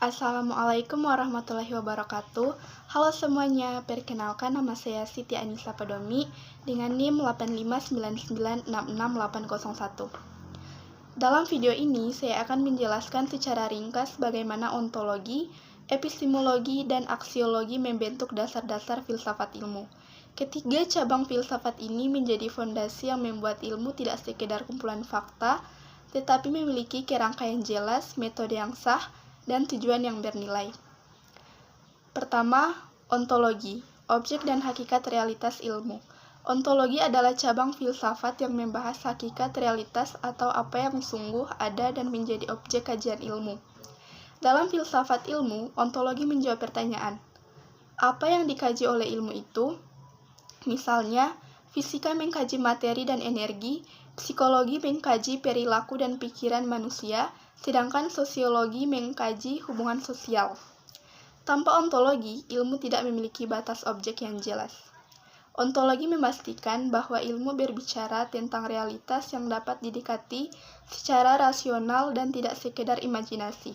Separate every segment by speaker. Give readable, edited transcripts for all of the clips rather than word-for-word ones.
Speaker 1: Assalamualaikum warahmatullahi wabarakatuh. Halo semuanya, perkenalkan nama saya Siti Anissa Padomi dengan NIM 859966801. Dalam video ini, saya akan menjelaskan secara ringkas bagaimana ontologi, epistemologi, dan aksiologi membentuk dasar-dasar filsafat ilmu. Ketiga cabang filsafat ini menjadi fondasi yang membuat ilmu tidak sekedar kumpulan fakta, tetapi memiliki kerangka yang jelas, metode yang sah, dan tujuan yang bernilai. Pertama, ontologi, objek dan hakikat realitas ilmu. Ontologi adalah cabang filsafat yang membahas hakikat realitas atau apa yang sungguh ada dan menjadi objek kajian ilmu. Dalam filsafat ilmu, ontologi menjawab pertanyaan, apa yang dikaji oleh ilmu itu? Misalnya, fisika mengkaji materi dan energi, psikologi mengkaji perilaku dan pikiran manusia, sedangkan sosiologi mengkaji hubungan sosial. Tanpa ontologi, ilmu tidak memiliki batas objek yang jelas. Ontologi memastikan bahwa ilmu berbicara tentang realitas yang dapat didekati secara rasional dan tidak sekedar imajinasi.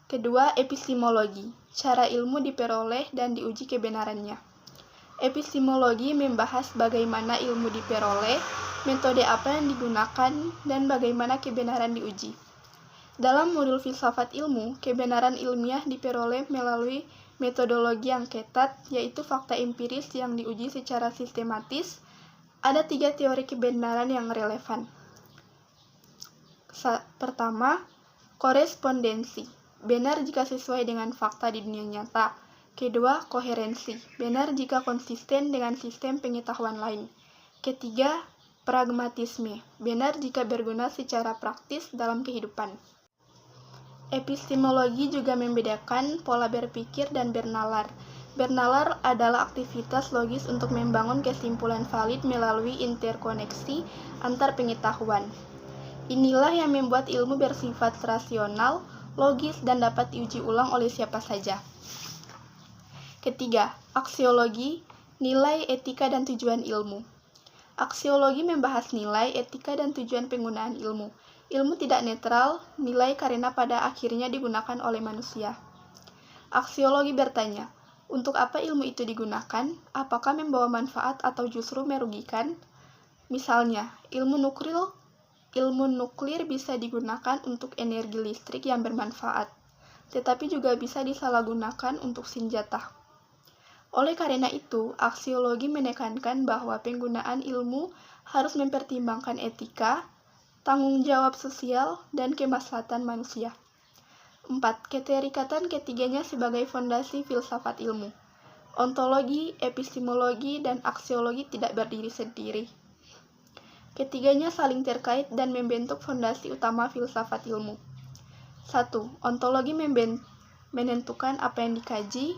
Speaker 1: Kedua, epistemologi, cara ilmu diperoleh dan diuji kebenarannya. Epistemologi membahas bagaimana ilmu diperoleh, metode apa yang digunakan, dan bagaimana kebenaran diuji. Dalam modul filsafat ilmu, kebenaran ilmiah diperoleh melalui metodologi yang ketat, yaitu fakta empiris yang diuji secara sistematis. Ada 3 teori kebenaran yang relevan. Pertama, korespondensi, benar jika sesuai dengan fakta di dunia nyata. Kedua, koherensi, benar jika konsisten dengan sistem pengetahuan lain. Ketiga, pragmatisme, benar jika berguna secara praktis dalam kehidupan. Epistemologi juga membedakan pola berpikir dan bernalar. Bernalar adalah aktivitas logis untuk membangun kesimpulan valid melalui interkoneksi antar pengetahuan. Inilah yang membuat ilmu bersifat rasional, logis, dan dapat diuji ulang oleh siapa saja. Ketiga, aksiologi, nilai, etika, dan tujuan ilmu. Aksiologi membahas nilai, etika, dan tujuan penggunaan ilmu. Ilmu tidak netral, nilai karena pada akhirnya digunakan oleh manusia. Aksiologi bertanya, untuk apa ilmu itu digunakan? Apakah membawa manfaat atau justru merugikan? Misalnya, ilmu nuklir bisa digunakan untuk energi listrik yang bermanfaat, tetapi juga bisa disalahgunakan untuk senjata. Oleh karena itu, aksiologi menekankan bahwa penggunaan ilmu harus mempertimbangkan etika, tanggung jawab sosial, dan kemaslahatan manusia. 4. Keterikatan ketiganya sebagai fondasi filsafat ilmu. Ontologi, epistemologi, dan aksiologi tidak berdiri sendiri. Ketiganya saling terkait dan membentuk fondasi utama filsafat ilmu. 1. Ontologi menentukan apa yang dikaji.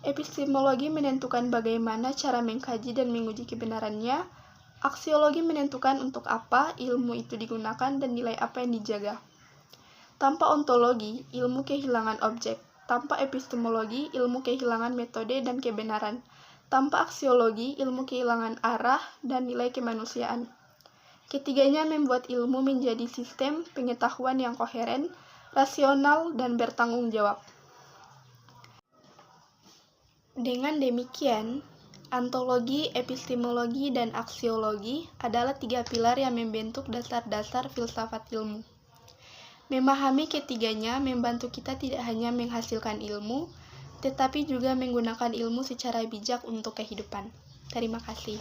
Speaker 1: Epistemologi menentukan bagaimana cara mengkaji dan menguji kebenarannya. Aksiologi menentukan untuk apa ilmu itu digunakan dan nilai apa yang dijaga. Tanpa ontologi, ilmu kehilangan objek. Tanpa epistemologi, ilmu kehilangan metode dan kebenaran. Tanpa aksiologi, ilmu kehilangan arah dan nilai kemanusiaan. Ketiganya membuat ilmu menjadi sistem pengetahuan yang koheren, rasional, dan bertanggung jawab. Dengan demikian, ontologi, epistemologi, dan aksiologi adalah 3 pilar yang membentuk dasar-dasar filsafat ilmu. Memahami ketiganya membantu kita tidak hanya menghasilkan ilmu, tetapi juga menggunakan ilmu secara bijak untuk kehidupan. Terima kasih.